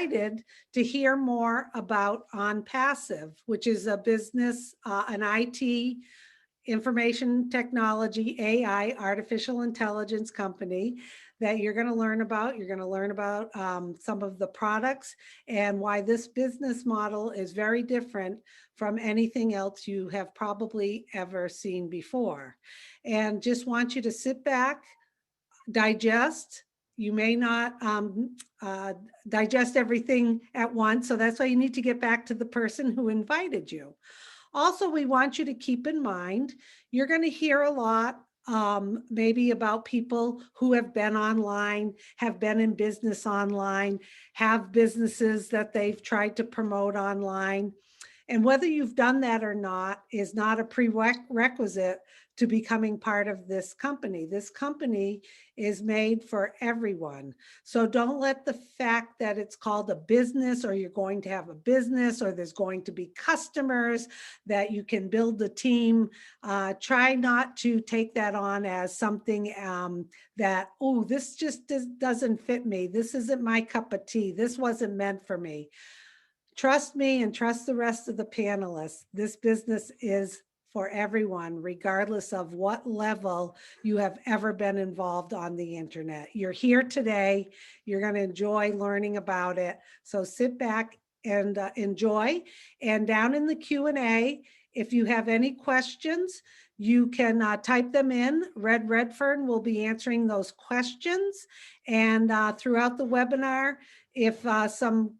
excited to hear more about Onpassive, which is a business, an IT information technology, AI, artificial intelligence company that you're going to learn about. You're going to learn about some of the products and why this business model is very different from anything else you have probably ever seen before. And just want you to sit back, digest. You may not digest everything at once. So that's why you need to get back to the person who invited you. Also, we want you to keep in mind, you're going to hear a lot maybe about people who have been online, have been in business online, have businesses that they've tried to promote online. And whether you've done that or not is not a prerequisite to becoming part of this company. This company is made for everyone. So don't let the fact that it's called a business or you're going to have a business or there's going to be customers that you can build a team, try not to take that on as something that, oh, this just doesn't fit me. This isn't my cup of tea. This wasn't meant for me. Trust me and trust the rest of the panelists. This business is for everyone, regardless of what level you have ever been involved on the internet. You're here today. You're going to enjoy learning about it. So sit back and enjoy. And down in the Q&A, if you have any questions, you can type them in. Red Redfern will be answering those questions. And throughout the webinar, if some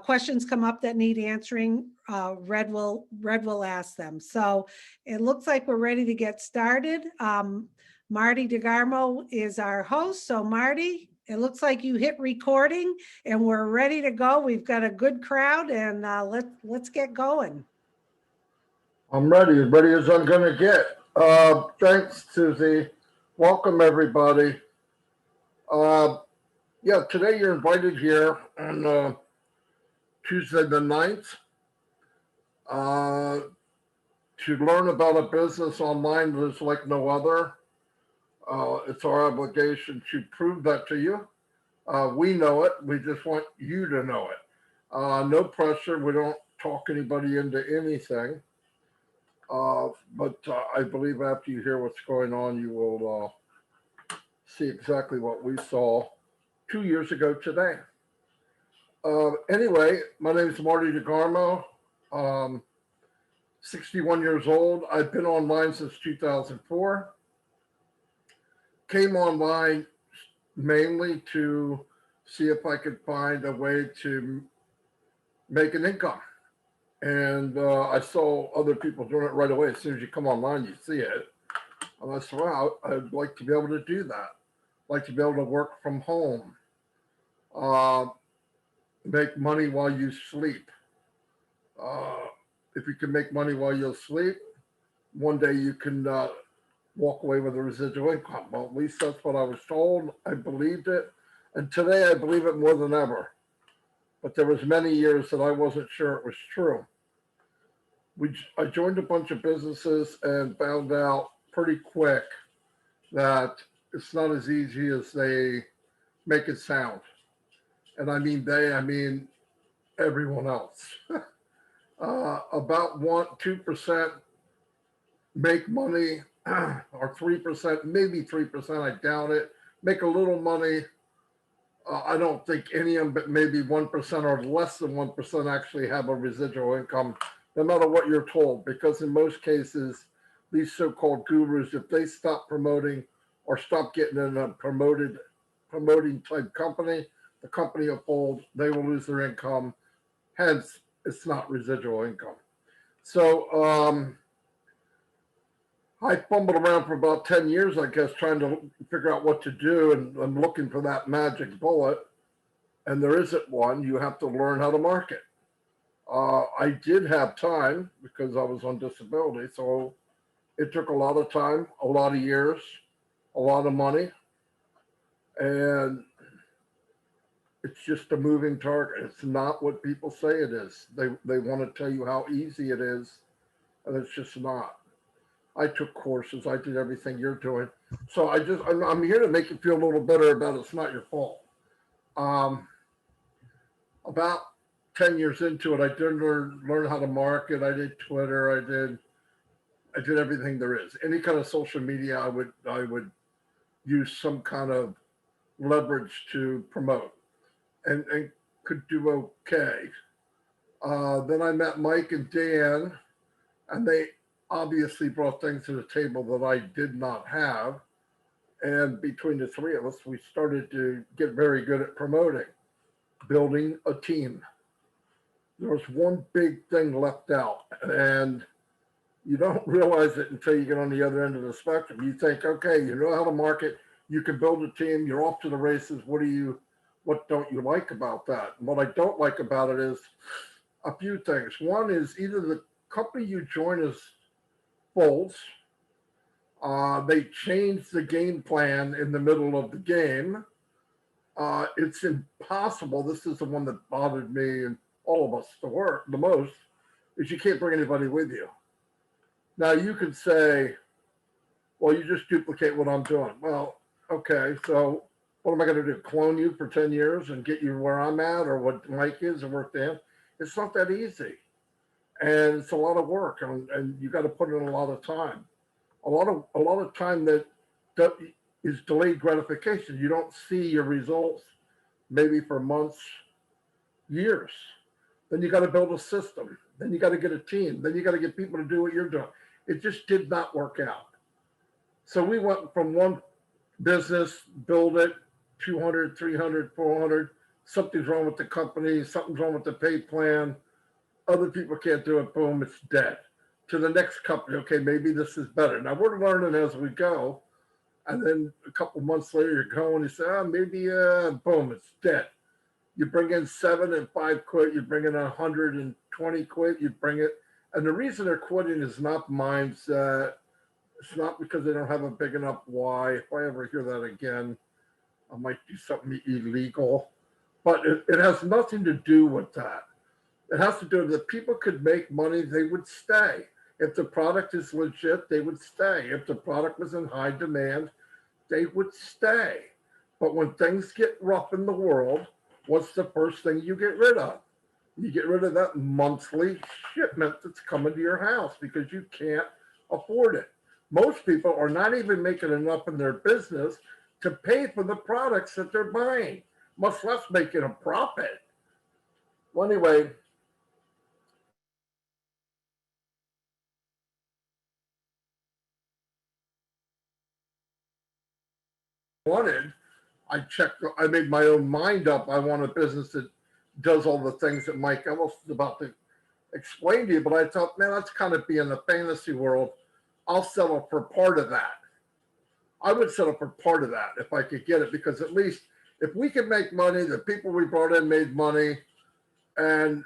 questions come up that need answering, Red will ask them. So it looks like we're ready to get started. Marty DeGarmo is our host. So Marty, it looks like you hit recording and we're ready to go. We've got a good crowd and let's get going. I'm ready as I'm going to get. Thanks, Susie. Welcome, everybody. Yeah, today you're invited here on Tuesday the 9th to learn about a business online that is like no other. It's our obligation to prove that to you. We know it. We just want you to know it. No pressure. We don't talk anybody into anything. But I believe after you hear what's going on, you will see exactly what we saw 2 years ago today. Anyway, my name is Marty DeGarmo, 61 years old. I've been online since 2004. Came online mainly to see if I could find a way to make an income. And I saw other people doing it right away. As soon as you come online, you see it. And I said, wow, I'd like to be able to do that. I'd like to be able to work from home. Make money while you sleep. If you can make money while you sleep, one day you can walk away with a residual income. Well, at least that's what I was told. I believed it. And today I believe it more than ever. But there was many years that I wasn't sure it was true. I joined a bunch of businesses and found out pretty quick that it's not as easy as they make it sound. And I mean they, I mean everyone else. About 2% make money, or 3%, maybe 3%, I doubt it. Make a little money. I don't think any of them, but maybe 1% or less than 1% actually have a residual income, no matter what you're told. Because in most cases, these so-called gurus, if they stop promoting or stop getting in a promoting type company, the company will fold, they will lose their income. Hence, it's not residual income. So I fumbled around for about 10 years, I guess, trying to figure out what to do, and I'm looking for that magic bullet. And there isn't one. You have to learn how to market. I did have time because I was on disability. So it took a lot of time, a lot of years, a lot of money. And it's just a moving target. It's not what people say it is. They want to tell you how easy it is, and it's just not. I took courses. I did everything you're doing. So I'm here to make you feel a little better about it's not your fault. About 10 years into it, I did learn how to market. I did Twitter. I did everything there is. Any kind of social media, I would use some kind of leverage to promote, and could do okay. Then I met Mike and Dan, and they obviously brought things to the table that I did not have. And between the three of us, we started to get very good at promoting, building a team. There was one big thing left out, and you don't realize it until you get on the other end of the spectrum. You think, okay, you know how to market, you can build a team, you're off to the races. What don't you like about that? And what I don't like about it is a few things. One is either the company you join is folds, they change the game plan in the middle of the game. It's impossible. This is the one that bothered me and all of us the most, is you can't bring anybody with you. Now you could say, well, you just duplicate what I'm doing. Well, okay, so what am I going to do? Clone you for 10 years and get you where I'm at, or what Mike is and work there? It's not that easy. And it's a lot of work, and you got to put in a lot of time. A lot of time that is delayed gratification. You don't see your results maybe for months, years. Then you got to build a system. Then you got to get a team. Then you got to get people to do what you're doing. It just did not work out. So we went from one business, build it, 200, 300, 400. Something's wrong with the company. Something's wrong with the pay plan. Other people can't do it. Boom, it's dead. To the next company, okay, maybe this is better. Now we're learning as we go. And then a couple months later, you're going, you say, maybe, boom, it's dead. You bring in 7 and 5 quit, you bring in 120 quit, you bring it. And the reason they're quitting is not mindset. It's not because they don't have a big enough why. If I ever hear that again, I might do something illegal. But it has nothing to do with that. It has to do with if people could make money, they would stay. If the product is legit, they would stay. If the product was in high demand, they would stay. But when things get rough in the world, what's the first thing you get rid of? You get rid of that monthly shipment that's coming to your house because you can't afford it. Most people are not even making enough in their business to pay for the products that they're buying, much less making a profit. Well, anyway, I made my own mind up. I want a business that does all the things that Mike Ellis is about to explain to you. But I thought, man, that's kind of be in the fantasy world. I'll settle for part of that. I would settle for part of that if I could get it, because at least if we could make money, the people we brought in made money, and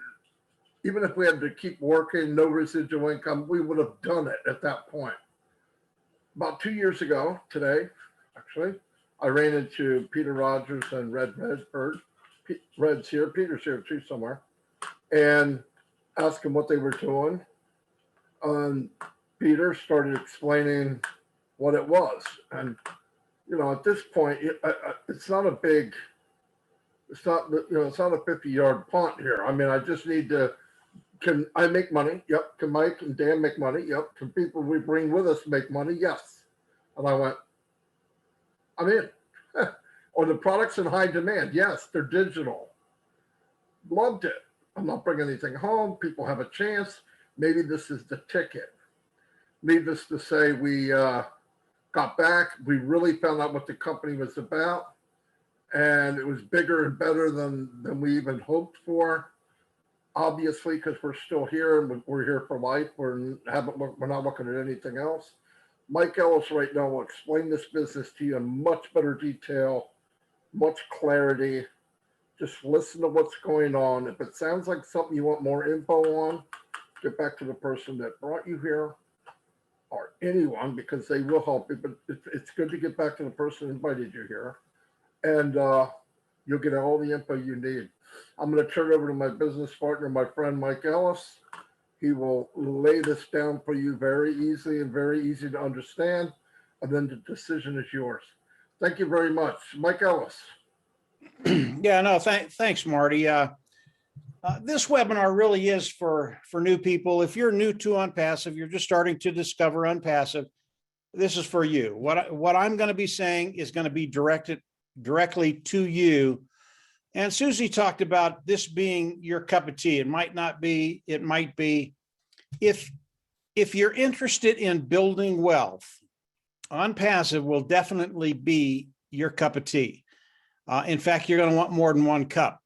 even if we had to keep working, no residual income, we would have done it at that point. About 2 years ago today, actually, I ran into Peter Rogers and Red Redford. Red's here, Peter's here too somewhere, and asked him what they were doing. And Peter started explaining what it was. And, at this point, it's not a big, it's not a 50-yard punt here. I mean, I just need to, can I make money? Yep. Can Mike and Dan make money? Yep. Can people we bring with us make money? Yes. And I went, I'm in. Or the products in high demand. Yes, they're digital. Loved it. I'm not bringing anything home. People have a chance. Maybe this is the ticket. Needless to say, we got back. We really found out what the company was about. And it was bigger and better than we even hoped for. Obviously, because we're still here and we're here for life. We're not looking at anything else. Mike Ellis right now will explain this business to you in much better detail, much clarity. Just listen to what's going on. If it sounds like something you want more info on, get back to the person that brought you here or anyone, because they will help you. But it's good to get back to the person who invited you here, and you'll get all the info you need. I'm going to turn it over to my business partner, my friend Mike Ellis. He will lay this down for you very easily and very easy to understand, and then the decision is yours. Thank you very much. Mike Ellis. Yeah, no, thanks, Marty. This webinar really is for new people. If you're new to Onpassive, you're just starting to discover Onpassive, this is for you. What I'm going to be saying is going to be directed directly to you. And Susie talked about this being your cup of tea. It might not be, it might be. If you're interested in building wealth, Onpassive will definitely be your cup of tea. In fact, you're going to want more than one cup.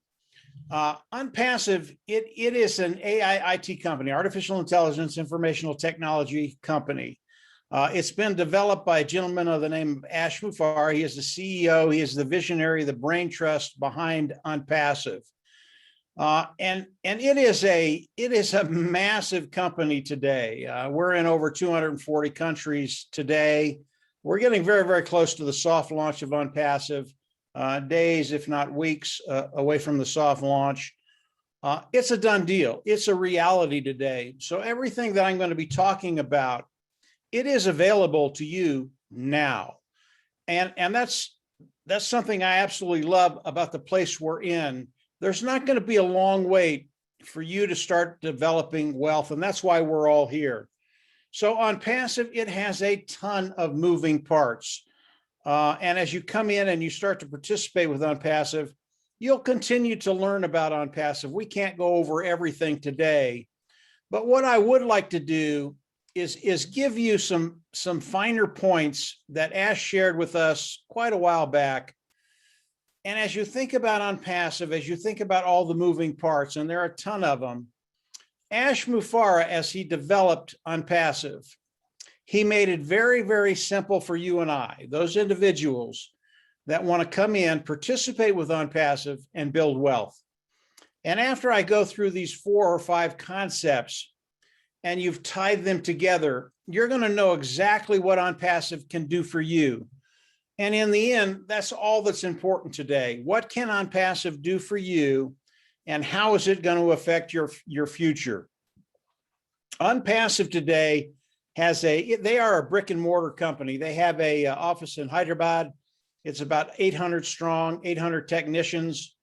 Onpassive, it is an AI IT company, artificial intelligence, informational technology company. It's been developed by a gentleman of the name of Ash Mufareh. He is the CEO. He is the visionary, the brain trust behind Onpassive. And it is a massive company today. We're in over 240 countries today. We're getting very, very close to the soft launch of Onpassive. Days, if not weeks, away from the soft launch. It's a done deal. It's a reality today. So everything that I'm going to be talking about, it is available to you now. And that's something I absolutely love about the place we're in. There's not going to be a long wait for you to start developing wealth. And that's why we're all here. So Onpassive, it has a ton of moving parts. And as you come in and you start to participate with Onpassive, you'll continue to learn about Onpassive. We can't go over everything today, but what I would like to do is give you some finer points that Ash shared with us quite a while back. And as you think about Onpassive, as you think about all the moving parts, and there are a ton of them, Ash Mufareh, as he developed Onpassive, he made it very, very simple for you and I, those individuals that want to come in, participate with Onpassive, and build wealth. And after I go through these 4 or 5 concepts and you've tied them together, you're going to know exactly what Onpassive can do for you. And in the end, that's all that's important today. What can Onpassive do for you, and how is it going to affect your future? Onpassive today they are a brick and mortar company. They have a office in Hyderabad. It's about 800 strong, 800 technicians,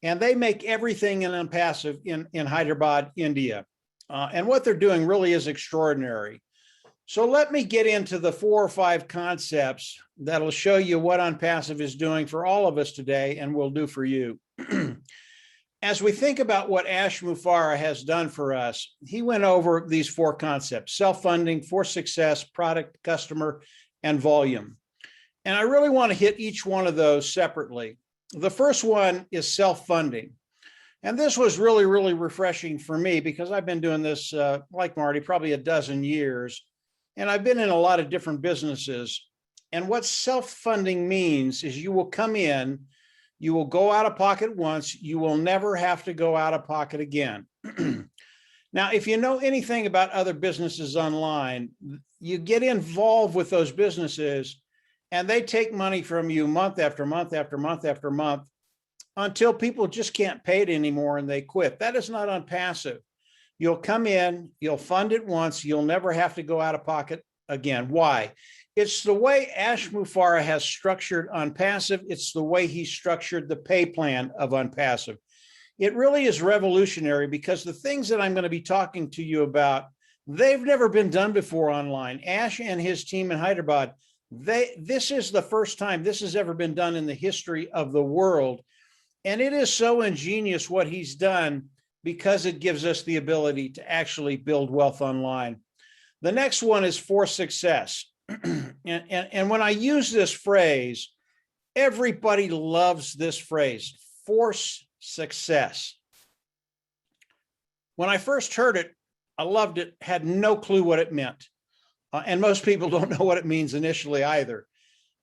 and they make everything in Onpassive in Hyderabad, India. And what they're doing really is extraordinary. So let me get into the 4 or 5 concepts that'll show you what Onpassive is doing for all of us today and will do for you. As we think about what Ash Mufareh has done for us, he went over these 4 concepts: self-funding, for success, product, customer, and volume. And I really want to hit each one of those separately. The first one is self-funding. And this was really, really refreshing for me because I've been doing this, like Marty, probably a dozen years. And I've been in a lot of different businesses. And what self-funding means is you will come in, you will go out of pocket once, you will never have to go out of pocket again. Now, if you know anything about other businesses online, you get involved with those businesses and they take money from you month after month after month after month until people just can't pay it anymore and they quit. That is not Onpassive. You'll come in, you'll fund it once, you'll never have to go out of pocket again. Why? It's the way Ash Mufareh has structured Onpassive. It's the way he structured the pay plan of Onpassive. It really is revolutionary because the things that I'm going to be talking to you about, they've never been done before online. Ash and his team in Hyderabad, this is the first time this has ever been done in the history of the world. And it is so ingenious what he's done because it gives us the ability to actually build wealth online. The next one is for success. And when I use this phrase, everybody loves this phrase, force success. When I first heard it, I loved it, had no clue what it meant. And most people don't know what it means initially either.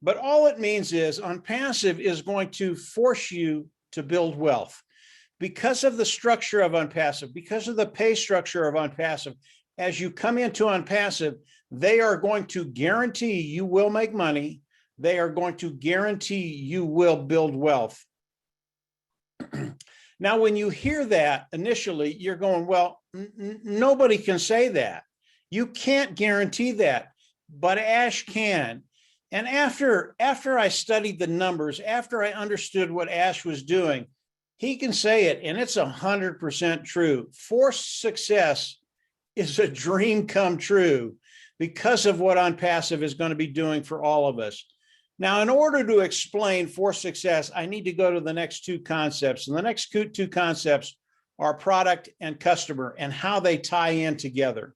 But all it means is Onpassive is going to force you to build wealth. Because of the structure of Onpassive, because of the pay structure of Onpassive, as you come into Onpassive, they are going to guarantee you will make money. They are going to guarantee you will build wealth. Now, when you hear that initially, you're going, well, nobody can say that. You can't guarantee that, but Ash can. And after I studied the numbers, after I understood what Ash was doing, He can say it, and it's 100% true. Forced success is a dream come true because of what Onpassive is going to be doing for all of us. Now, in order to explain forced success, I need to go to the next two concepts. And the next two concepts are product and customer and how they tie in together.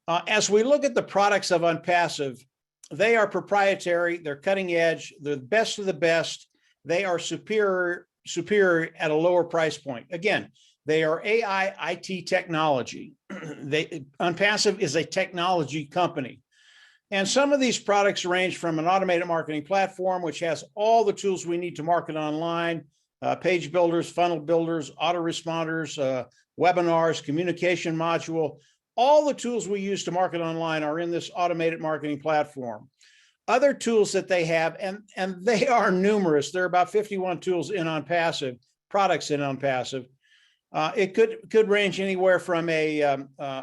As we look at the products of Onpassive, they are proprietary, they're cutting edge, they're the best of the best, they are superior at a lower price point. Again, they are AI IT technology. Onpassive is a technology company. And some of these products range from an automated marketing platform, which has all the tools we need to market online, page builders, funnel builders, autoresponders, webinars, communication module. All the tools we use to market online are in this automated marketing platform. Other tools that they have, and they are numerous. There are about 51 tools in Onpassive, products in Onpassive. It could range anywhere from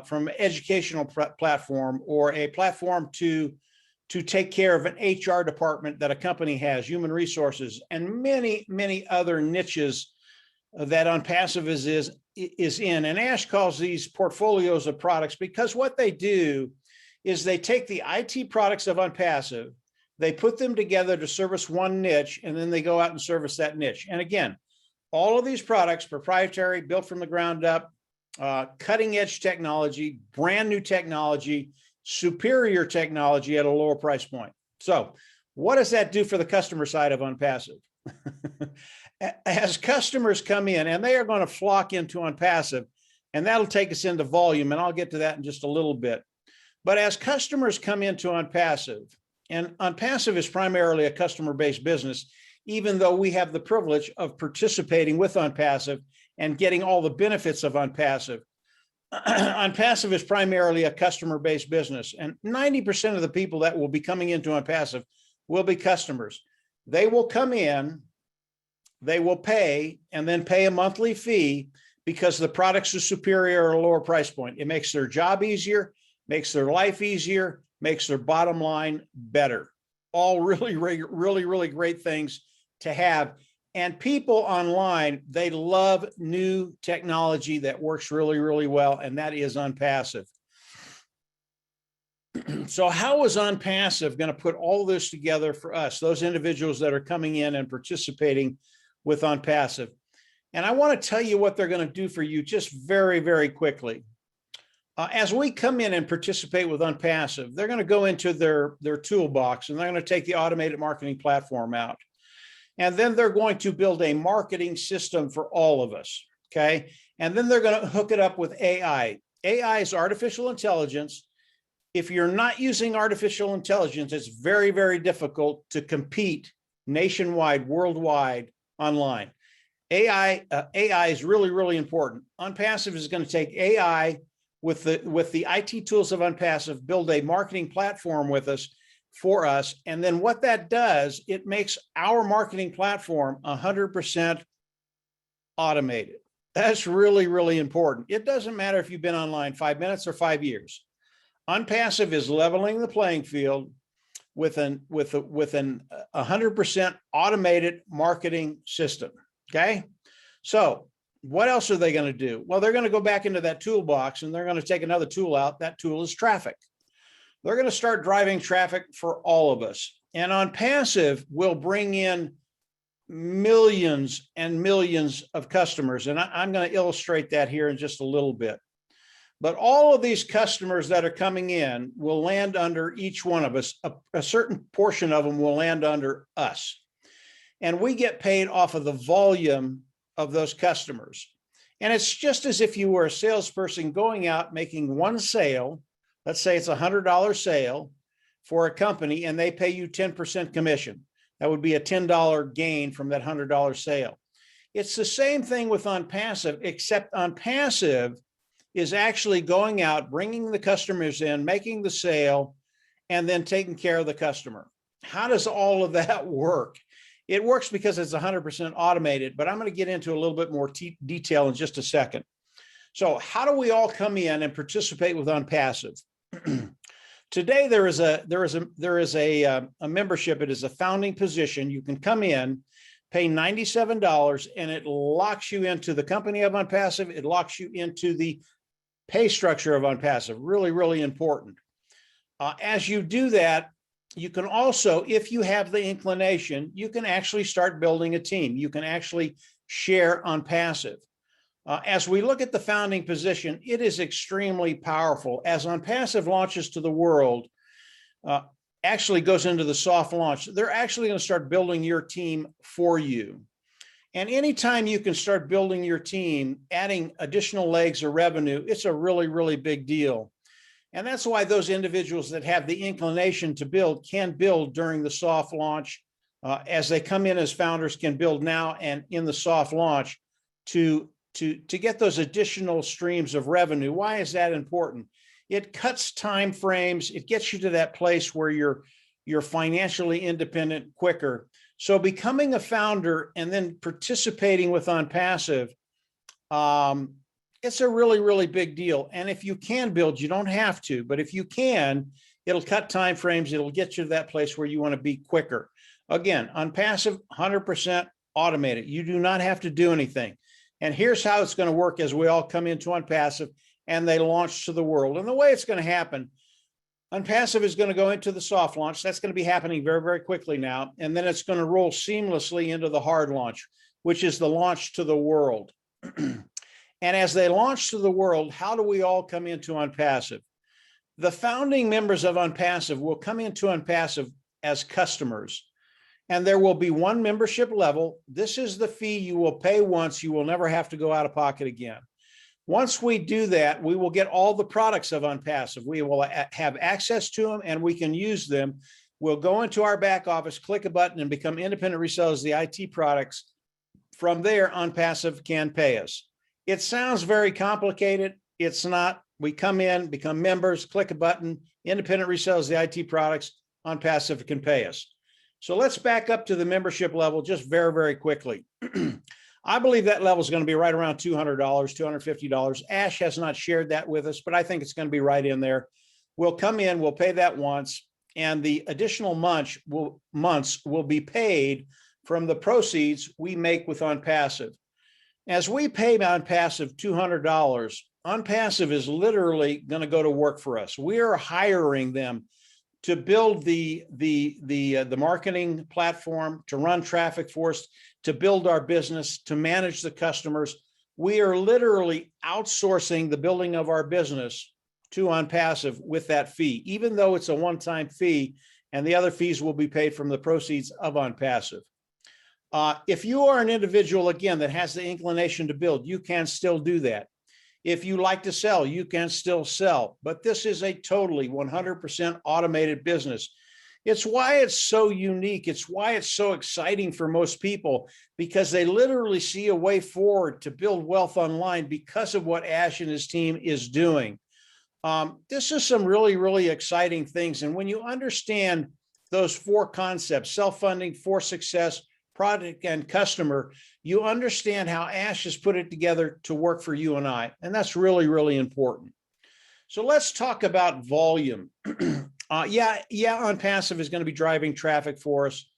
from educational platform or a platform to take care of an HR department that a company has, human resources, and many other niches that Onpassive is in. And Ash calls these portfolios of products because what they do is they take the IT products of Onpassive, they put them together to service one niche, and then they go out and service that niche. And again, all of these products, proprietary, built from the ground up, cutting edge technology, brand new technology, superior technology at a lower price point. So what does that do for the customer side of Onpassive? As customers come in, and they are going to flock into Onpassive, and that'll take us into volume, and I'll get to that in just a little bit. But as customers come into Onpassive, and Onpassive is primarily a customer-based business, even though we have the privilege of participating with Onpassive and getting all the benefits of Onpassive. Onpassive is primarily a customer-based business, and 90% of the people that will be coming into Onpassive will be customers. They will come in, they will pay, and then pay a monthly fee because the products are superior at a lower price point. It makes their job easier, makes their life easier, makes their bottom line better. All really great things to have. And people online, they love new technology that works really well, and that is Onpassive. So how is Onpassive going to put all this together for us, those individuals that are coming in and participating with Onpassive? And I want to tell you what they're going to do for you just very quickly. As we come in and participate with Onpassive, they're going to go into their toolbox, and they're going to take the automated marketing platform out. And then they're going to build a marketing system for all of us, okay? And then they're going to hook it up with AI. AI is artificial intelligence. If you're not using artificial intelligence, it's very difficult to compete nationwide, worldwide, online. AI is really important. Onpassive is going to take AI with the IT tools of Onpassive, build a marketing platform with us, for us. And then what that does, it makes our marketing platform 100% automated. That's really important. It doesn't matter if you've been online 5 minutes or 5 years. Onpassive is leveling the playing field with an 100% automated marketing system. Okay. So what else are they going to do? Well, they're going to go back into that toolbox, and they're going to take another tool out. That tool is traffic. They're going to start driving traffic for all of us. And Onpassive will bring in millions and millions of customers. And I'm going to illustrate that here in just a little bit. But all of these customers that are coming in will land under each one of us. A certain portion of them will land under us. And we get paid off of the volume of those customers. And it's just as if you were a salesperson going out, making one sale. Let's say it's a $100 sale for a company, and they pay you 10% commission. That would be a $10 gain from that $100 sale. It's the same thing with Onpassive, except Onpassive is actually going out, bringing the customers in, making the sale, and then taking care of the customer. How does all of that work? It works because it's 100% automated, but I'm going to get into a little bit more detail in just a second. So how do we all come in and participate with Onpassive? Today, there is a membership. It is a founding position. You can come in, pay $97, and it locks you into the company of Onpassive. It locks you into the pay structure of Onpassive. Really, really important. As you do that, you can also, if you have the inclination, you can actually start building a team. You can actually share Onpassive. As we look at the founding position, it is extremely powerful. As Onpassive launches to the world, actually goes into the soft launch, they're actually going to start building your team for you. And anytime you can start building your team, adding additional legs of revenue, it's a really, really big deal. And that's why those individuals that have the inclination to build can build during the soft launch. As they come in as founders, can build now and in the soft launch to get those additional streams of revenue. Why is that important? It cuts time frames. It gets you to that place where you're financially independent quicker. So becoming a founder and then participating with Onpassive, it's a really, really big deal. And if you can build, you don't have to, but if you can, it'll cut time frames. It'll get you to that place where you want to be quicker. Again, Onpassive, 100% automated. You do not have to do anything. And here's how it's going to work as we all come into Onpassive and they launch to the world. And the way it's going to happen, Onpassive is going to go into the soft launch. That's going to be happening very, very quickly now. And then it's going to roll seamlessly into the hard launch, which is the launch to the world. And as they launch to the world, how do we all come into Onpassive? The founding members of Onpassive will come into Onpassive as customers. And there will be one membership level. This is the fee you will pay once. You will never have to go out of pocket again. Once we do that, we will get all the products of Onpassive. We will have access to them and we can use them. We'll go into our back office, click a button, and become independent resellers of the IT products. From there, Onpassive can pay us. It sounds very complicated. It's not. We come in, become members, click a button, independent resellers of the IT products, Onpassive can pay us. So let's back up to the membership level just very, very quickly. I believe that level is going to be right around $200, $250. Ash has not shared that with us, but I think it's going to be right in there. We'll come in, we'll pay that once, and the additional months will be paid from the proceeds we make with Onpassive. As we pay Onpassive $200, Onpassive is literally going to go to work for us. We are hiring them to build the marketing platform, to run traffic for us, to build our business, to manage the customers. We are literally outsourcing the building of our business to Onpassive with that fee, even though it's a one-time fee, and the other fees will be paid from the proceeds of Onpassive. If you are an individual, again, that has the inclination to build, you can still do that. If you like to sell, you can still sell, but this is a totally 100% automated business. It's why it's so unique. It's why it's so exciting for most people, because they literally see a way forward to build wealth online because of what Ash and his team is doing. This is some really, really exciting things. And when you understand those four concepts, self-funding, for success, product, and customer, you understand how Ash has put it together to work for you and I. And that's really, really important. So let's talk about volume. Onpassive is going to be driving traffic for us.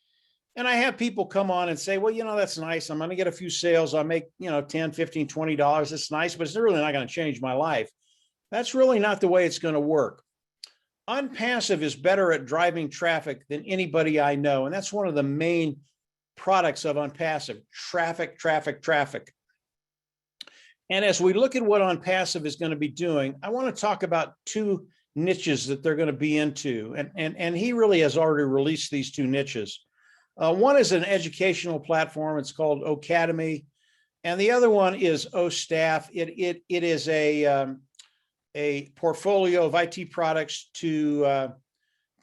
And I have people come on and say, well, that's nice. I'm going to get a few sales. I'll make, $10, $15, $20. It's nice, but it's really not going to change my life. That's really not the way it's going to work. Onpassive is better at driving traffic than anybody I know. And that's one of the main products of Onpassive: traffic, traffic, traffic. And as we look at what Onpassive is going to be doing, I want to talk about two niches that they're going to be into. And he really has already released these two niches. One is an educational platform. It's called Academy. And the other one is Staff. It is a portfolio of IT products to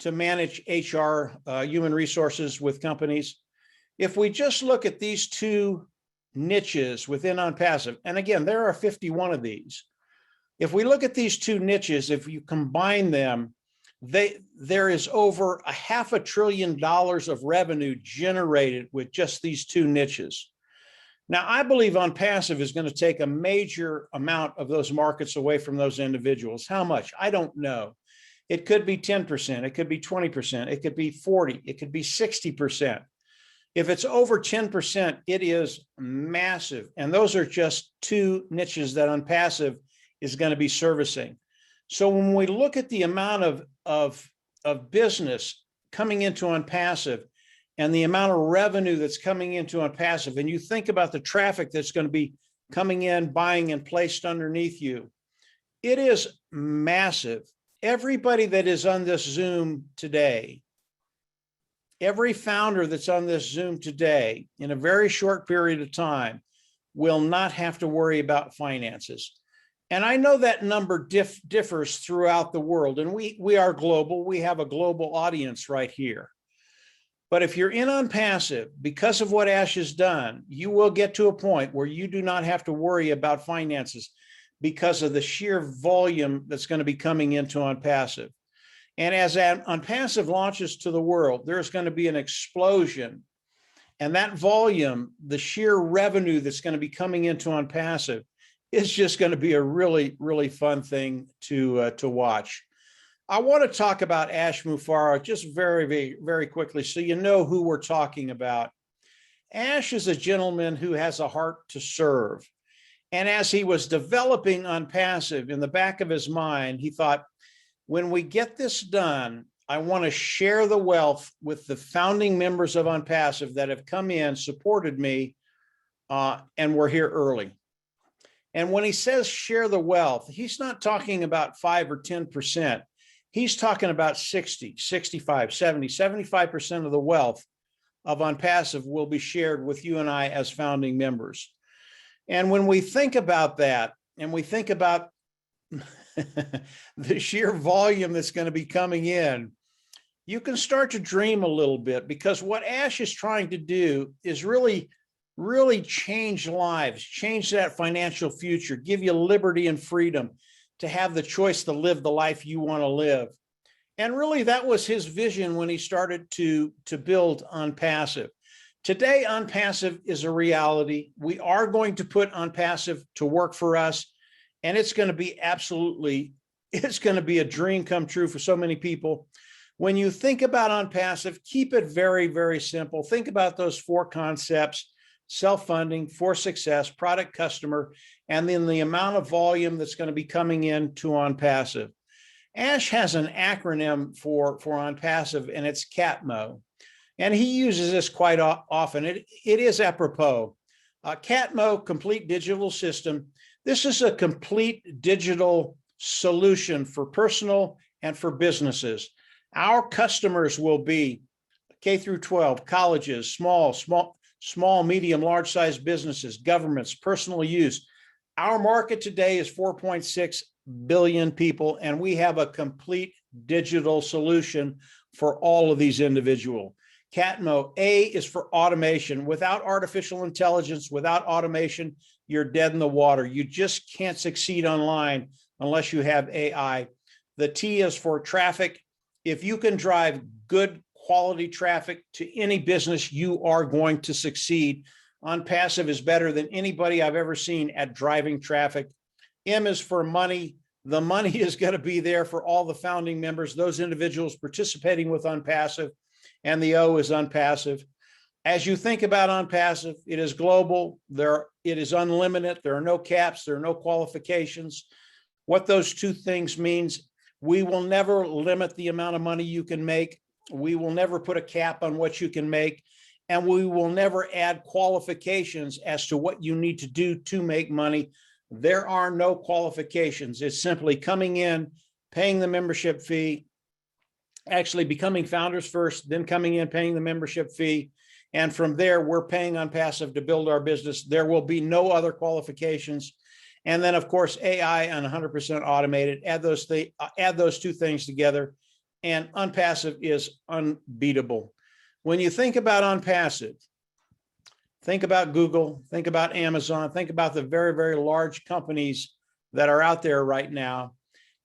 manage HR, human resources with companies. If we just look at these two niches within Onpassive, and again, there are 51 of these. If we look at these two niches, if you combine them, there is over $500 billion of revenue generated with just these two niches. Now, I believe Onpassive is going to take a major amount of those markets away from those individuals. How much? I don't know. It could be 10%. It could be 20%. It could be 40%. It could be 60%. If it's over 10%, it is massive. And those are just two niches that Onpassive is going to be servicing. So when we look at the amount of business coming into Onpassive and the amount of revenue that's coming into Onpassive, and you think about the traffic that's going to be coming in, buying, and placed underneath you, it is massive. Everybody that is on this Zoom today, every founder that's on this Zoom today, in a very short period of time, will not have to worry about finances. And I know that number differs throughout the world, and we are global. We have a global audience right here. But if you're in Onpassive, because of what Ash has done, you will get to a point where you do not have to worry about finances because of the sheer volume that's going to be coming into Onpassive. And as Onpassive launches to the world, there's going to be an explosion. And that volume, the sheer revenue that's going to be coming into Onpassive, is just going to be a really, really fun thing to watch. I want to talk about Ash Mufareh just very, very, very quickly so you know who we're talking about. Ash is a gentleman who has a heart to serve. And as he was developing Onpassive, in the back of his mind, he thought, when we get this done, I want to share the wealth with the founding members of Onpassive that have come in, supported me, and were here early. And when he says share the wealth, he's not talking about 5 or 10%. He's talking about 60, 65, 70, 75% of the wealth of Onpassive will be shared with you and I as founding members. And when we think about that, and we think about the sheer volume that's going to be coming in, you can start to dream a little bit, because what Ash is trying to do is really change lives, change that financial future, give you liberty and freedom to have the choice to live the life you want to live. And really, that was his vision when he started to build Onpassive. Today, Onpassive is a reality. We are going to put Onpassive to work for us. And it's going to be it's going to be a dream come true for so many people. When you think about Onpassive, keep it very, very simple. Think about those 4 concepts: self-funding, for success, product, customer, and then the amount of volume that's going to be coming into Onpassive. Ash has an acronym for Onpassive, and it's CATMO. And he uses this quite often. It is apropos. CATMO, Complete Digital System. This is a complete digital solution for personal and for businesses. Our customers will be K through 12, colleges, small, medium, large size businesses, governments, personal use. Our market today is 4.6 billion people, and we have a complete digital solution for all of these individuals. CATMO, A is for automation. Without artificial intelligence, without automation, you're dead in the water. You just can't succeed online unless you have AI. The T is for traffic. If you can drive good quality traffic to any business, you are going to succeed. Onpassive is better than anybody I've ever seen at driving traffic. M is for money. The money is going to be there for all the founding members, those individuals participating with Onpassive. And the O is Onpassive. As you think about Onpassive, it is global. It is unlimited. There are no caps. There are no qualifications. What those two things means, we will never limit the amount of money you can make. We will never put a cap on what you can make. And we will never add qualifications as to what you need to do to make money. There are no qualifications. It's simply coming in, paying the membership fee, actually becoming founders first, then coming in, paying the membership fee. And from there, we're paying Onpassive to build our business. There will be no other qualifications. And then, of course, AI and 100% automated. Add those two things together, and Onpassive is unbeatable. When you think about Onpassive, think about Google, think about Amazon, think about the very, very large companies that are out there right now.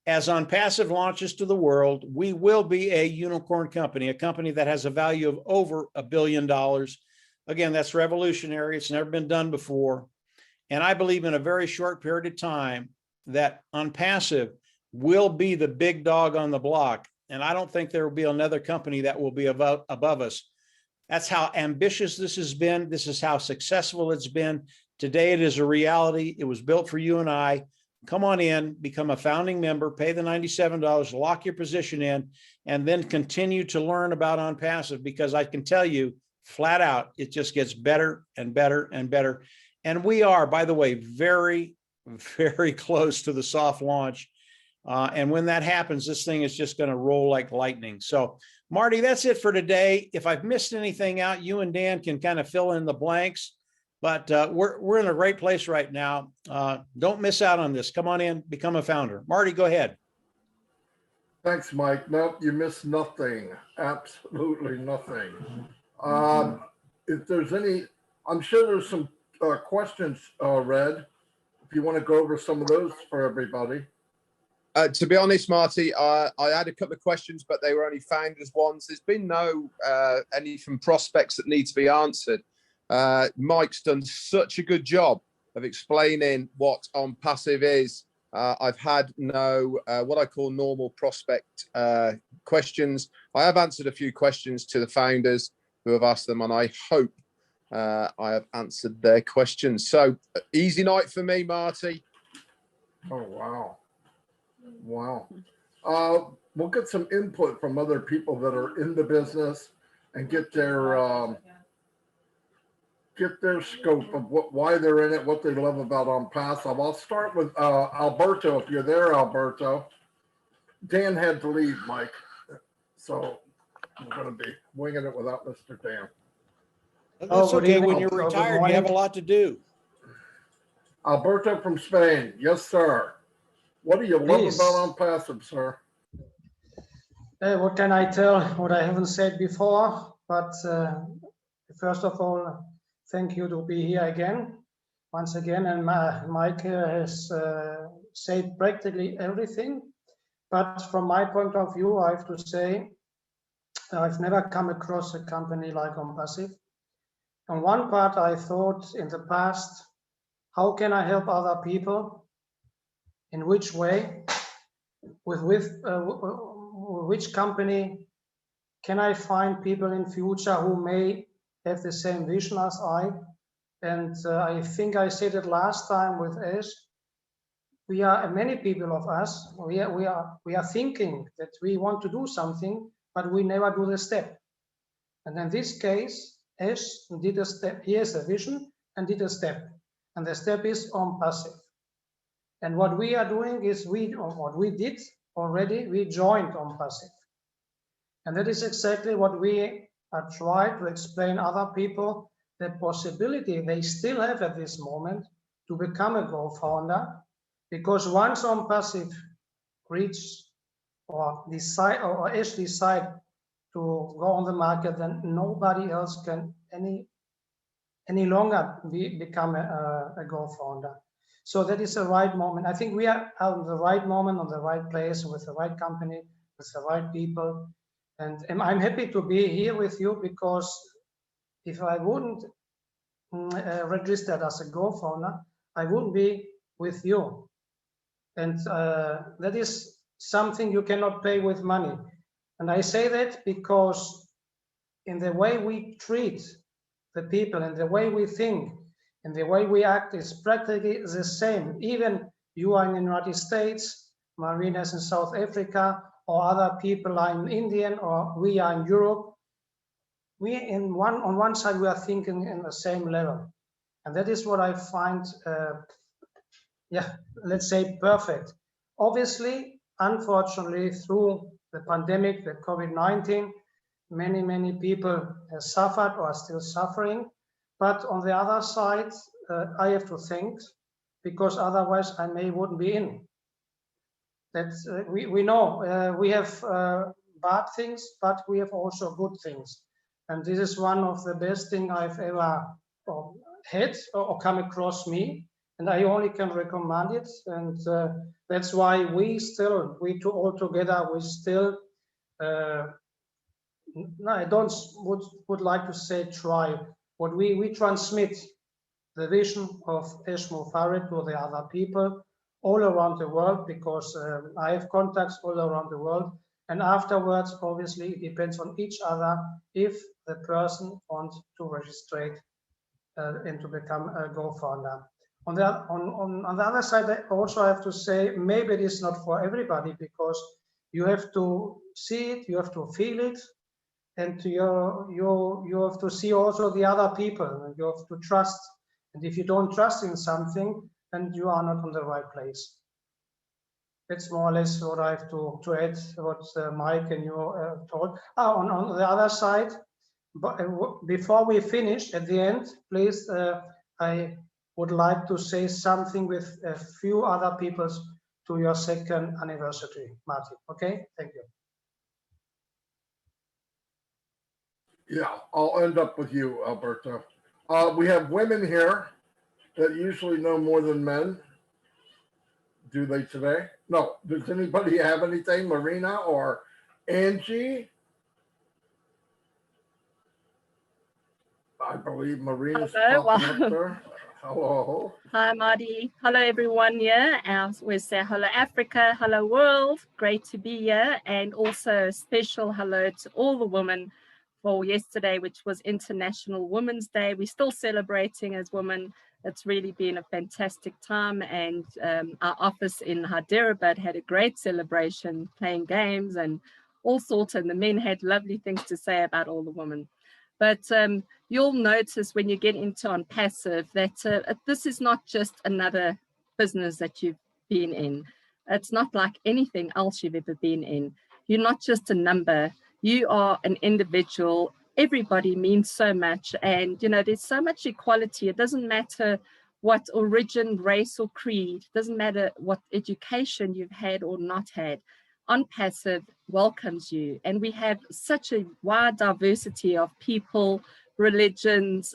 As Onpassive launches to the world, we will be a unicorn company, a company that has a value of over $1 billion. Again, that's revolutionary. It's never been done before. And I believe in a very short period of time that Onpassive will be the big dog on the block. And I don't think there will be another company that will be above us. That's how ambitious this has been. This is how successful it's been. Today, it is a reality. It was built for you and I. Come on in, become a founding member, pay the $97, lock your position in, and then continue to learn about Onpassive, because I can tell you flat out, it just gets better and better and better. And we are, by the way, very, very close to the soft launch. And when that happens, this thing is just going to roll like lightning. So, Marty, that's it for today. If I've missed anything out, you and Dan can kind of fill in the blanks. But we're in a great place right now. Don't miss out on this. Come on in, become a founder. Marty, go ahead. Thanks, Mike. No, you missed nothing. Absolutely nothing. If there's any, I'm sure there's some questions, Red, if you want to go over some of those for everybody. To be honest, Marty, I had a couple of questions, but they were only founders ones. There's been no any from prospects that need to be answered. Mike's done such a good job of explaining what Onpassive is. I've had no what I call normal prospect questions. I have answered a few questions to the founders who have asked them, and I hope I have answered their questions. So easy night for me, Marty. Oh, wow. Wow. We'll get some input from other people that are in the business and get their scope of why they're in it, what they love about Onpassive. I'll start with Alberto, if you're there, Alberto. Dan had to leave, Mike, so I'm going to be winging it without Mr. Dan. That's okay. When you're retired, you have a lot to do. Alberto from Spain. Yes, sir. What do you love about Onpassive, sir? What can I tell? What I haven't said before, but first of all, thank you to be here again, once again. And Mike has said practically everything. But from my point of view, I have to say, I've never come across a company like Onpassive. On one part, I thought in the past, how can I help other people? In which way? With which company can I find people in future who may have the same vision as I? And I think I said it last time with Ash. We are many people of us. We are thinking that we want to do something, but we never do the step. And in this case, Ash did a step. He has a vision and did a step, and the step is Onpassive. And what we are doing is what we did already. We joined Onpassive, and that is exactly what we are trying to explain other people, the possibility they still have at this moment to become a co-founder, because once Onpassive reach or decide or actually decide to go on the market, then nobody else can any longer become a co-founder. So that is the right moment. I think we are at the right moment, on the right place, with the right company, with the right people. And I'm happy to be here with you, because if I wouldn't register as a co-founder, I wouldn't be with you. And that is something you cannot pay with money. And I say that because in the way we treat the people and the way we think and the way we act is practically the same. Even you are in the United States, Marina's in South Africa, or other people are in India, or we are in Europe. On one side, we are thinking in the same level. And that is what I find, let's say perfect. Obviously, unfortunately, through the pandemic, the COVID-19, many people have suffered or are still suffering. But on the other side, I have to think, because otherwise I wouldn't be in. That we know we have bad things, but we have also good things. And this is one of the best things I've ever had or come across me. And I only can recommend it. And that's why we two all together, we still, no, I would like to say try. What we transmit the vision of Ash Mufarrid to the other people all around the world, because I have contacts all around the world. And afterwards, obviously, it depends on each other if the person wants to register and to become a co-founder. On the other side, I also have to say, maybe it is not for everybody, because you have to see it, you have to feel it, and you have to see also the other people. You have to trust. And if you don't trust in something, then you are not on the right place. That's more or less what I have to add, what Mike and you told. On the other side, but before we finish at the end, please, I would like to say something with a few other people to your second anniversary, Martin. Okay, thank you. Yeah, I'll end up with you, Alberto. We have women here that usually know more than men. Do they today? No. Does anybody have anything? Marina or Angie? I believe Marina's Hello, popping up there. Hello. Hi, Marty. Hello, everyone here. We say hello, Africa. Hello, world. Great to be here. And also a special hello to all the women for yesterday, which was International Women's Day. We're still celebrating as women. It's really been a fantastic time. And our office in Hyderabad had a great celebration, playing games and all sorts. And the men had lovely things to say about all the women. But you'll notice when you get into Onpassive that this is not just another business that you've been in. It's not like anything else you've ever been in. You're not just a number. You are an individual. Everybody means so much. And, you know, there's so much equality. It doesn't matter what origin, race, or creed. It doesn't matter what education you've had or not had. Onpassive welcomes you, and we have such a wide diversity of people, religions,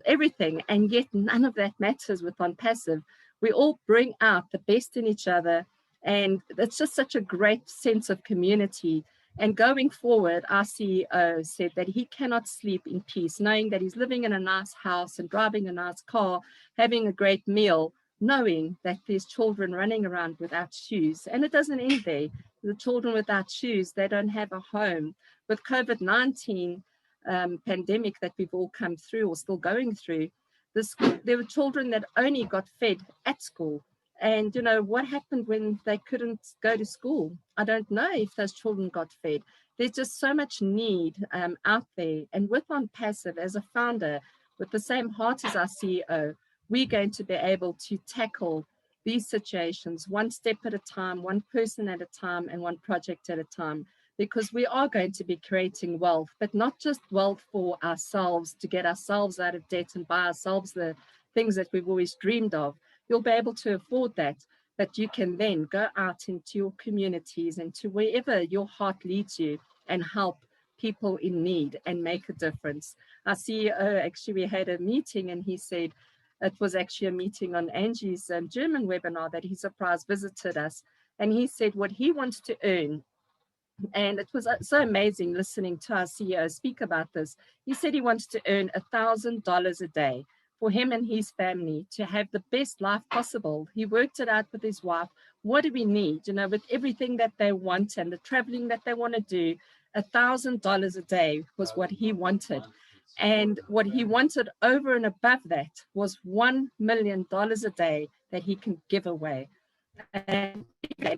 everything, and yet none of that matters with Onpassive. We all bring out the best in each other, and it's just such a great sense of community. And going forward, our CEO said that he cannot sleep in peace, knowing that he's living in a nice house and driving a nice car, having a great meal, knowing that there's children running around without shoes. And it doesn't end there. The children without shoes, they don't have a home. With COVID-19 pandemic that we've all come through or still going through, there were children that only got fed at school. And, you know, what happened when they couldn't go to school? I don't know if those children got fed. There's just so much need out there. And with Onpassive, as a founder, with the same heart as our CEO, we're going to be able to tackle these situations one step at a time, one person at a time, and one project at a time, because we are going to be creating wealth, but not just wealth for ourselves to get ourselves out of debt and buy ourselves the things that we've always dreamed of. You'll be able to afford that, but you can then go out into your communities and to wherever your heart leads you and help people in need and make a difference. Our CEO, actually, we had a meeting and he said, it was actually a meeting on Angie's German webinar that he surprise visited us. And he said what he wants to earn, and it was so amazing listening to our CEO speak about this. He said he wants to earn $1,000 a day for him and his family to have the best life possible. He worked it out with his wife. What do we need? You know, with everything that they want and the traveling that they want to do, $1,000 a day was what he wanted. And what he wanted over and above that was $1 million a day that he can give away. And,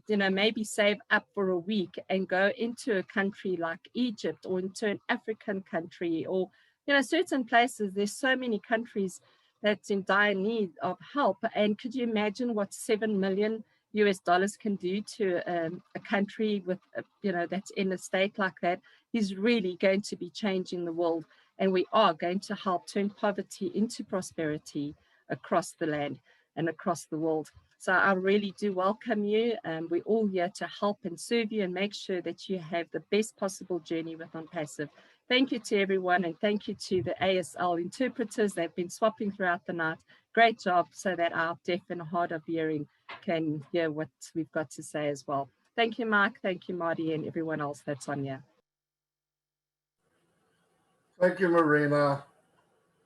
you know, maybe save up for a week and go into a country like Egypt or into an African country or, you know, certain places. There's so many countries that's in dire need of help. And could you imagine what $7 million US can do to a country with, you know, that's in a state like that? He's really going to be changing the world. And we are going to help turn poverty into prosperity across the land and across the world. So I really do welcome you. We're all here to help and serve you and make sure that you have the best possible journey with Onpassive. Thank you to everyone, and thank you to the ASL interpreters. They've been swapping throughout the night. Great job, so that our deaf and hard of hearing can hear what we've got to say as well. Thank you, Mark. Thank you, Marty, and everyone else that's on here. Thank you, Marina.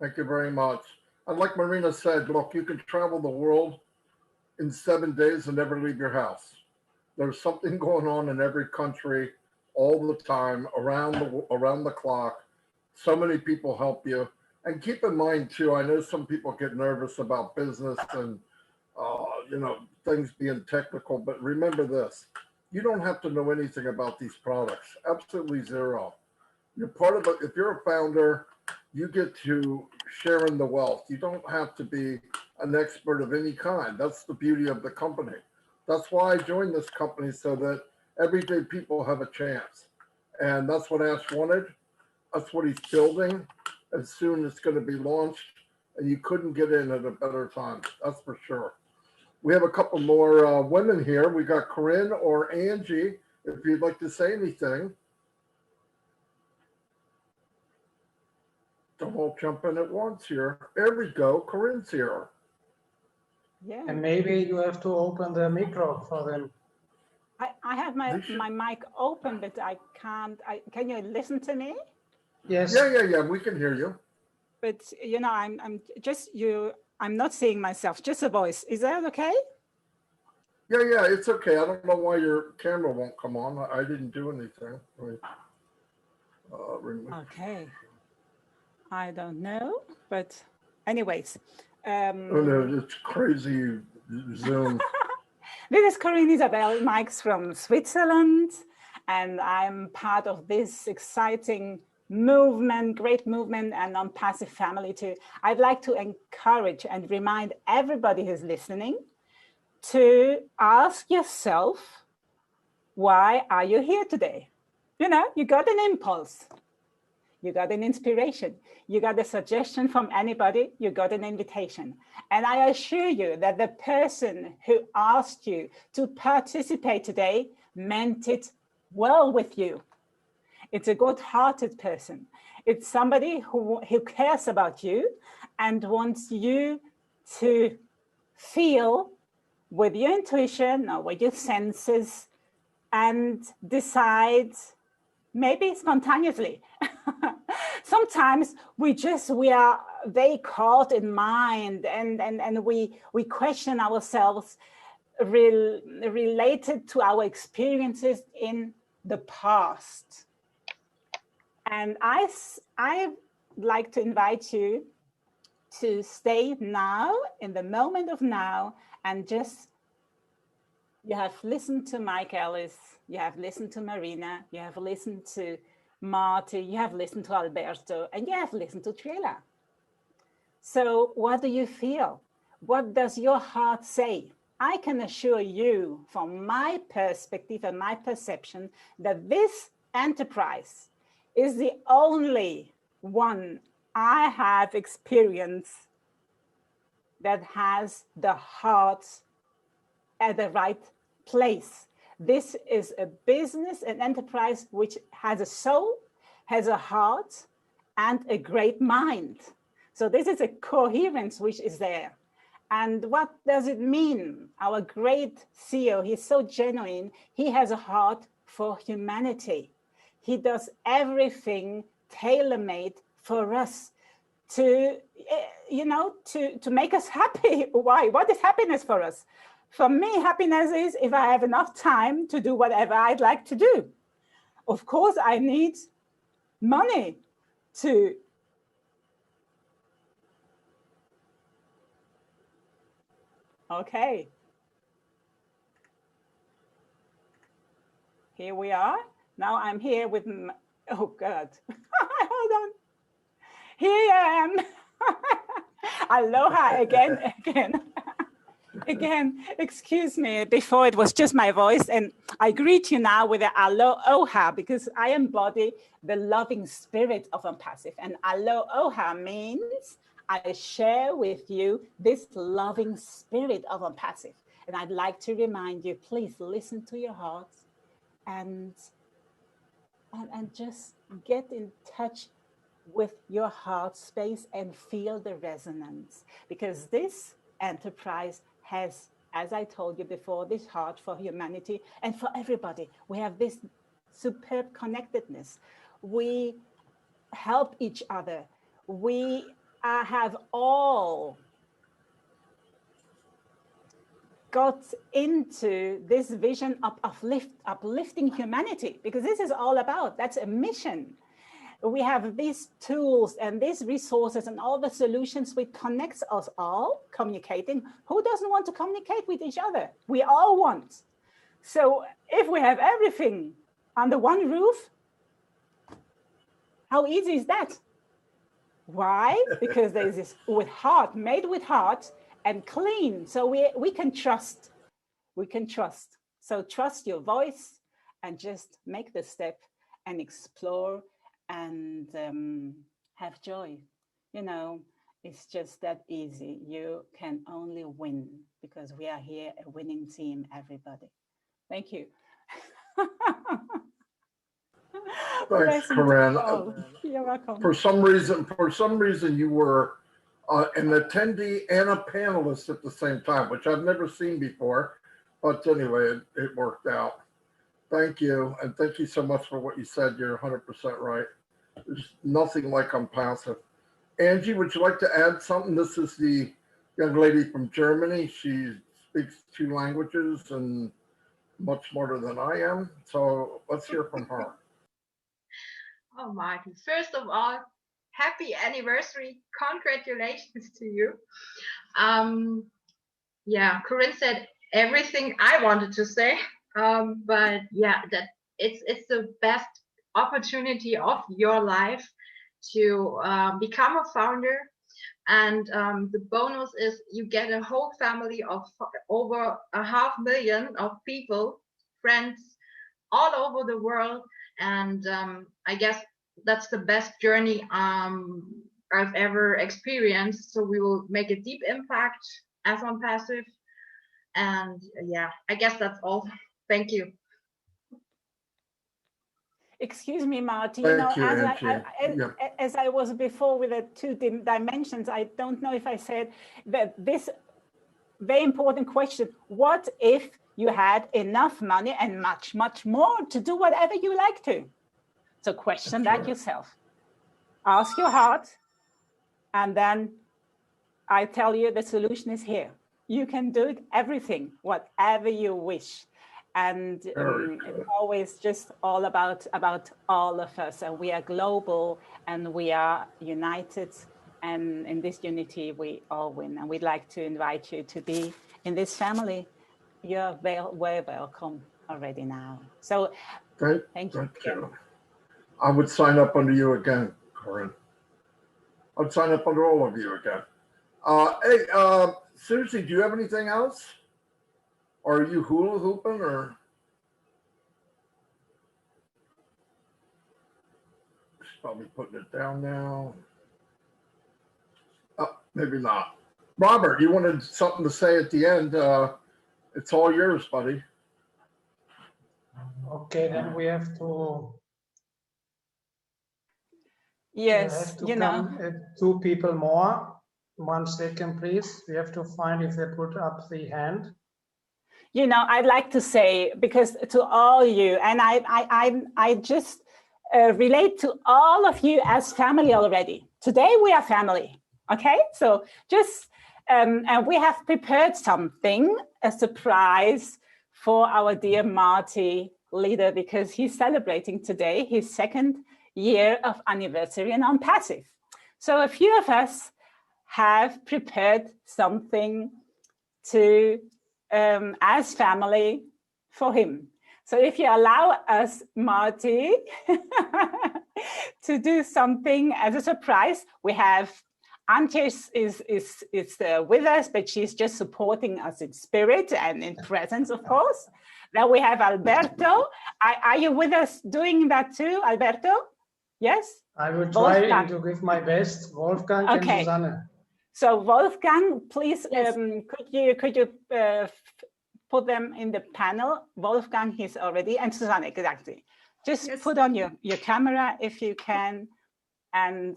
Thank you very much. And like Marina said, look, you can travel the world in 7 days and never leave your house. There's something going on in every country all the time, around the clock. So many people help you. And keep in mind too, I know some people get nervous about business and things being technical, but remember this: you don't have to know anything about these products. Absolutely zero. You're part of it. If you're a founder, you get to share in the wealth. You don't have to be an expert of any kind. That's the beauty of the company. That's why I joined this company, so that everyday people have a chance. And that's what Ash wanted. That's what he's building. As soon as it's going to be launched, and you couldn't get in at a better time. That's for sure. We have a couple more women here. We got Corinne or Angie, if you'd like to say anything. Don't all jump in at once here. There we go. Corinne's here. Yeah, And maybe you have to open the micro for them. I have my mic open, but I can't. Can you listen to me? Yes. Yeah. We can hear you. But you know, I'm just you. I'm not seeing myself, just a voice. Is that okay? Yeah. It's okay. I don't know why your camera won't come on. I didn't do anything. Okay. I don't know, but anyways. Oh no, it's crazy Zoom. This is Corinne Isabel Mikes from Switzerland, and I'm part of this exciting movement, great movement, and Onpassive family too. I'd like to encourage and remind everybody who's listening to ask yourself, why are you here today? You know, you got an impulse, you got an inspiration, you got a suggestion from anybody, you got an invitation. And I assure you that the person who asked you to participate today meant it well with you. It's a good-hearted person. It's somebody who cares about you and wants you to feel with your intuition or with your senses and decide, maybe spontaneously. Sometimes we are very caught in mind and we question ourselves related to our experiences in the past. And I like to invite you to stay now, in the moment of now, and just, you have listened to Mike Ellis, you have listened to Marina, you have listened to Marty, you have listened to Alberto, and you have listened to Triela. So what do you feel? What does your heart say? I can assure you, from my perspective and my perception, that this enterprise is the only one I have experienced that has the heart at the right place. This is a business, an enterprise which has a soul, has a heart, and a great mind. So this is a coherence which is there. And what does it mean? Our great CEO, he's so genuine. He has a heart for humanity. He does everything tailor-made for us to, to make us happy. Why? What is happiness for us? For me, happiness is if I have enough time to do whatever I'd like to do. Of course, I need money to okay. Here we are. Now I'm here with, oh God, hold on. Here I am. Aloha again, excuse me, before it was just my voice, and I greet you now with the aloha because I embody the loving spirit of Onpassive, and aloha means I share with you this loving spirit of Onpassive. And I'd like to remind you, please listen to your heart and just get in touch with your heart space and feel the resonance, because this enterprise has, as I told you before, this heart for humanity and for everybody. We have this superb connectedness. We help each other. We have all got into this vision of uplifting humanity, because this is all about, that's a mission. We have these tools and these resources and all the solutions which connects us all communicating. Who doesn't want to communicate with each other? We all want. So if we have everything under one roof, how easy is that? Why? Because there's this with heart, made with heart and clean. So we can trust. We can trust. So trust your voice and just make the step and explore and have joy. You know, it's just that easy. You can only win because we are here a winning team, everybody. Thank you. Thanks, Corinne. You're welcome. For some reason, you were an attendee and a panelist at the same time, which I've never seen before. But anyway, it worked out. Thank you, and thank you so much for what you said. You're 100% right. There's nothing like Onpassive. Angie, would you like to add something? This is the young lady from Germany. She speaks 2 languages and much smarter than I am. So let's hear from her. Oh, Martin, first of all, happy anniversary. Congratulations to you. Yeah, Corinne said everything I wanted to say. But yeah, that it's the best opportunity of your life to become a founder. And the bonus is you get a whole family of over 500,000 of people, friends all over the world. And I guess that's the best journey I've ever experienced. So we will make a deep impact as Onpassive. And yeah, I guess that's all. Thank you. Excuse me, Marty. Thank you, as I was before with the 2 dimensions, I don't know if I said that this very important question: what if you had enough money and much, much more to do whatever you like to? So question that yourself. Ask your heart, and then I tell you the solution is here. You can do everything, whatever you wish. And it's always just all about all of us. And we are global and we are united. And in this unity, we all win. And we'd like to invite you to be in this family. You're very welcome already now. So thank you. I would sign up under you again, Corinne. I'd sign up under all of you again. Hey, Susie, do you have anything else? Or are you hula hooping or? She's probably putting it down now. Oh, maybe not. Robert, you wanted something to say at the end. It's all yours, buddy. Okay, then we have to. Yes, you know. 2 people more. 1 second, please. We have to find if they put up the hand. You know, I'd like to say, because to all you, and I just relate to all of you as family already. Today we are family, okay? So just, and we have prepared something, a surprise for our dear Marty leader, because he's celebrating today his 2nd year of anniversary in Onpassive. So a few of us have prepared something to as family for him. So if you allow us, Marty, to do something as a surprise, we have Antje is with us, but she's just supporting us in spirit and in presence, of course. Then we have Alberto. Are you with us doing that too, Alberto? Yes? I will try to give my best. Wolfgang and Susanne. So Wolfgang, please, could you put them in the panel? Wolfgang, he's already, and Susanne, exactly. Just put on your camera if you can. And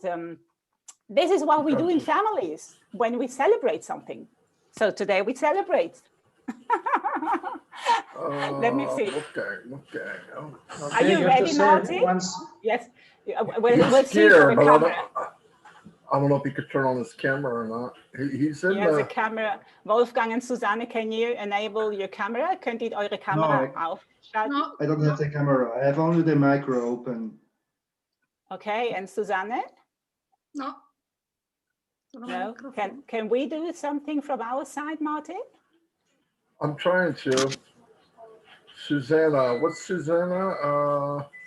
this is what we do in families when we celebrate something. So today we celebrate. Let me see. Okay. Are you ready, Marty? Yes. We'll see here, the camera. I don't know if he could turn on his camera or not. He's in He has a the, camera. Wolfgang and Susanne, can you enable your camera? Könnt ihr eure Kamera aufschalten? No, I don't have the camera. I have only the micro open. Okay, and Susanne? No. No. Can we do something from our side, Martin? I'm trying to. Susanna, what's Susanna?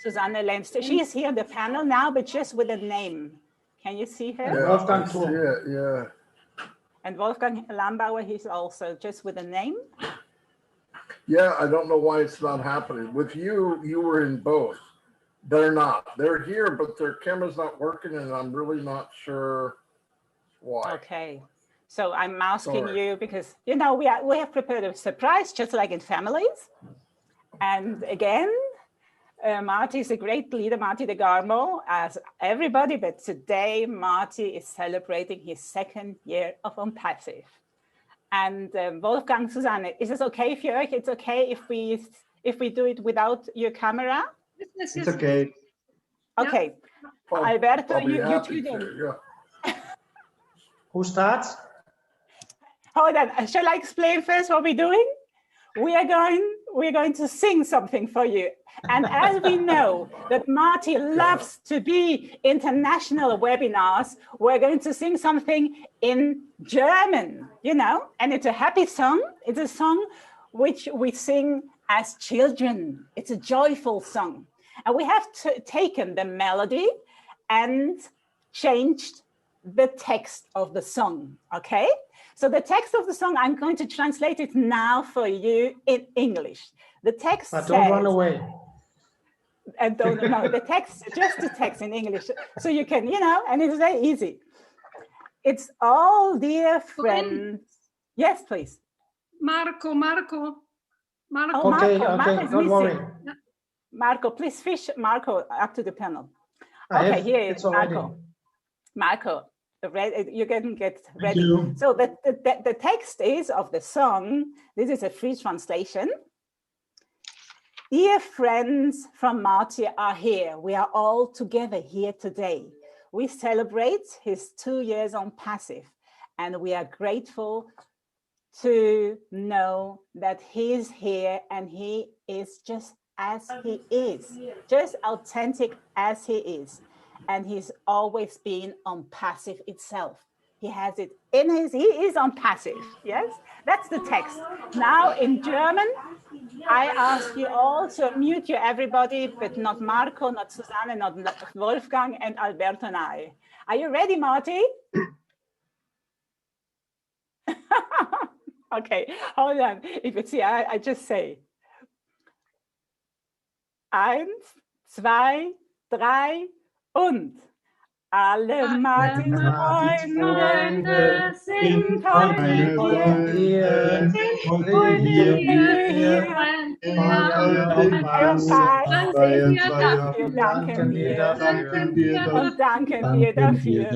Susanne Lenster. She is here on the panel now, but just with a name. Can you see her? Yeah, Wolfgang I see too. it, yeah. And Wolfgang Lambauer, he's also just with a name. Yeah, I don't know why it's not happening. With you, you were in both. They're not. They're here, but their camera's not working, and I'm really not sure why. Okay. So I'm asking Sorry. you because, you know, we have prepared a surprise, just like in families. And again, Marty is a great leader, Marty de Garmo, as everybody, but today Marty is celebrating his 2nd year of Onpassive. And Wolfgang, Susanne, is it okay for you? It's okay if we do it without your camera? It's okay. Okay. Oh, Alberto, I'll be you happy tune in. to, yeah. Who starts? Hold on. Shall I explain first what we're doing? We're going to sing something for you. And as we know that Marty loves to be international webinars, we're going to sing something in German, you know, and it's a happy song. It's a song which we sing as children. It's a joyful song. And we have taken the melody and changed the text of the song, okay? So the text of the song, I'm going to translate it now for you in English. The text But says... don't run away. No, the text, just the text in English. So you can, you know, and it's very easy. It's all dear friends. Yes, please. Marco. Oh, Okay, Marco, okay, Marco is don't worry. missing. Marco, please fish Marco up to the panel. I Okay, have here it is already. Marco. Marco, you can get ready. you. So the text is of the song. This is a free translation. Dear friends from Marty are here. We are all together here today. We celebrate his 2 years Onpassive, and we are grateful to know that he's here and he is just as he is, just authentic as he is. And he's always been Onpassive itself. He has it in he is Onpassive, yes? That's the text. Now in German, I ask you all to mute you everybody, but not Marco, not Susanne, not Wolfgang, and Alberto and I. Are you ready, Marty? Okay, hold on. If it's here, I just say. 1, 2, 3 und alle Martins Freunde sind heute hier. Wir danken dir und danken dir dafür.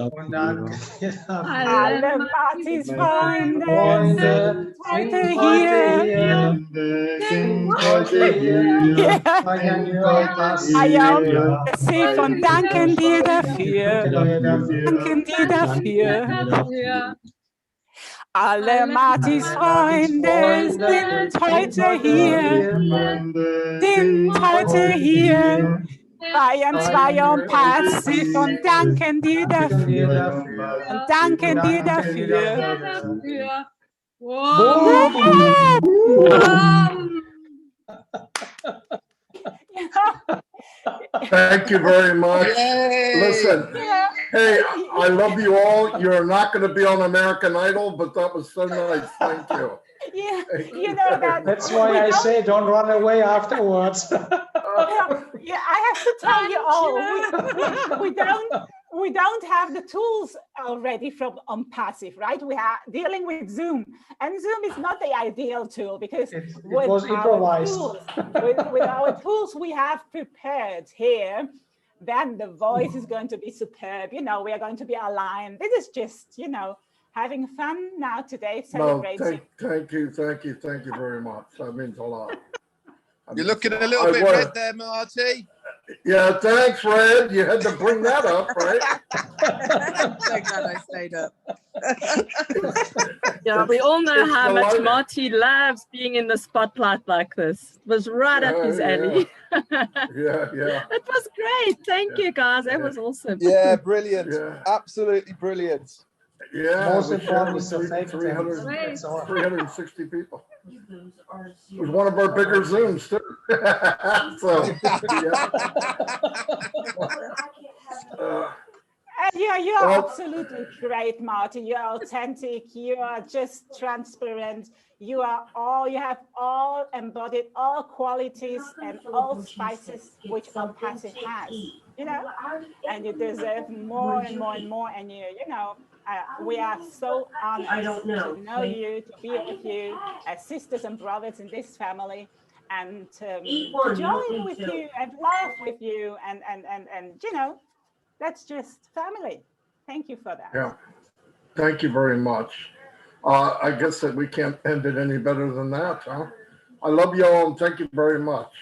Alle Martins Freunde sind heute hier. Onpassive und danken dir dafür. Danken dir dafür. Alle Martins Freunde sind heute hier. Sind heute hier. Bayern 2 Onpassive und danken dir dafür. Und danken dir dafür. Thank you very much. Listen, hey, I love you all. You're not going to be on American Idol, but that was so nice. Thank you. Yeah, you know that. That's why I say don't run away afterwards. Yeah, I have to tell you all, we don't have the tools already from Onpassive, right? We are dealing with Zoom, and Zoom is not the ideal tool because It was improvised. With our tools we have prepared here, then the voice is going to be superb. You know, we are going to be aligned. This is just, you know, having fun now today, celebrating. No, thank you very much. That means a lot. You're looking a little bit red there, Marty. Yeah, thanks, Fred. You had to bring that up, right? Thank God I stayed up. Yeah, we all know It's how much delighted. Marty loves being in the spotlight like this. It was right up his alley. Yeah, yeah, It was great. Thank you, guys. That was awesome. Yeah, brilliant. yeah. Absolutely brilliant. Yeah, Most we shared important with is the fact. 300, That's all. 360 people. It was one of our bigger Zooms too. So, yeah. You are Well- absolutely great, Marty. You are authentic. You are just transparent. You have all embodied all qualities and all spices which Onpassive has. You know, and you deserve more and more and more. And we are so honored to know you, to be with you as sisters and brothers in this family, and join with you and laugh with you, and that's just family. Thank you for that. Yeah, thank you very much. I guess that we can't end it any better than that, huh? I love you all and thank you very much.